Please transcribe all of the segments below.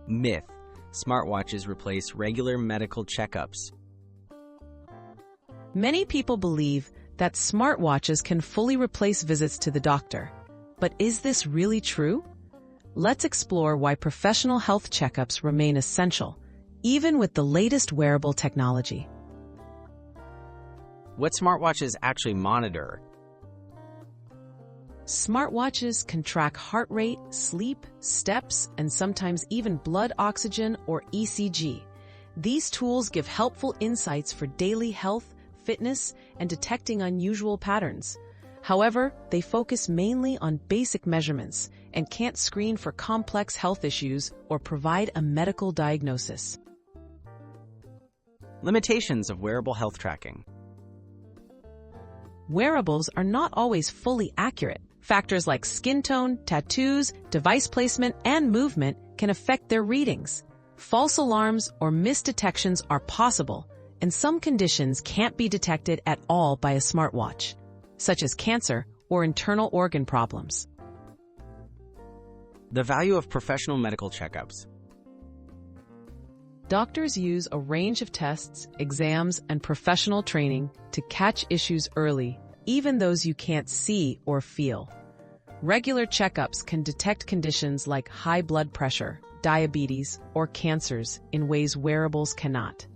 Myth: smartwatches replace regular medical checkups. Many people believe that smartwatches can fully replace visits to the doctor. But is this really true? Let's explore why professional health checkups remain essential, even with the latest wearable technology. What smartwatches actually monitor? Smartwatches can track heart rate, sleep, steps, and sometimes even blood oxygen or ECG. These tools give helpful insights for daily health, fitness, and detecting unusual patterns. However, they focus mainly on basic measurements and can't screen for complex health issues or provide a medical diagnosis. Limitations of wearable health tracking. Wearables are not always fully accurate. Factors like skin tone, tattoos, device placement, and movement can affect their readings. False alarms or misdetections are possible, and some conditions can't be detected at all by a smartwatch, such as cancer or internal organ problems. The value of professional medical checkups. Doctors use a range of tests, exams, and professional training to catch issues early, even those you can't see or feel. Regular checkups can detect conditions like high blood pressure, diabetes, or cancers in ways wearables cannot.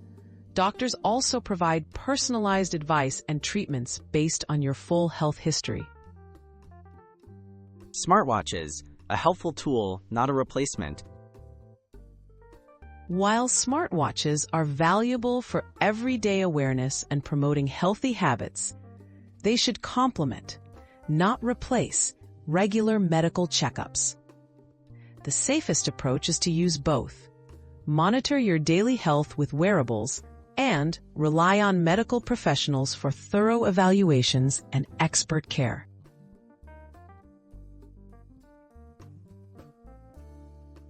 Doctors also provide personalized advice and treatments based on your full health history. Smartwatches: a helpful tool, not a replacement. While smartwatches are valuable for everyday awareness and promoting healthy habits, they should complement, not replace, regular medical checkups. The safest approach is to use both. Monitor your daily health with wearables and rely on medical professionals for thorough evaluations and expert care.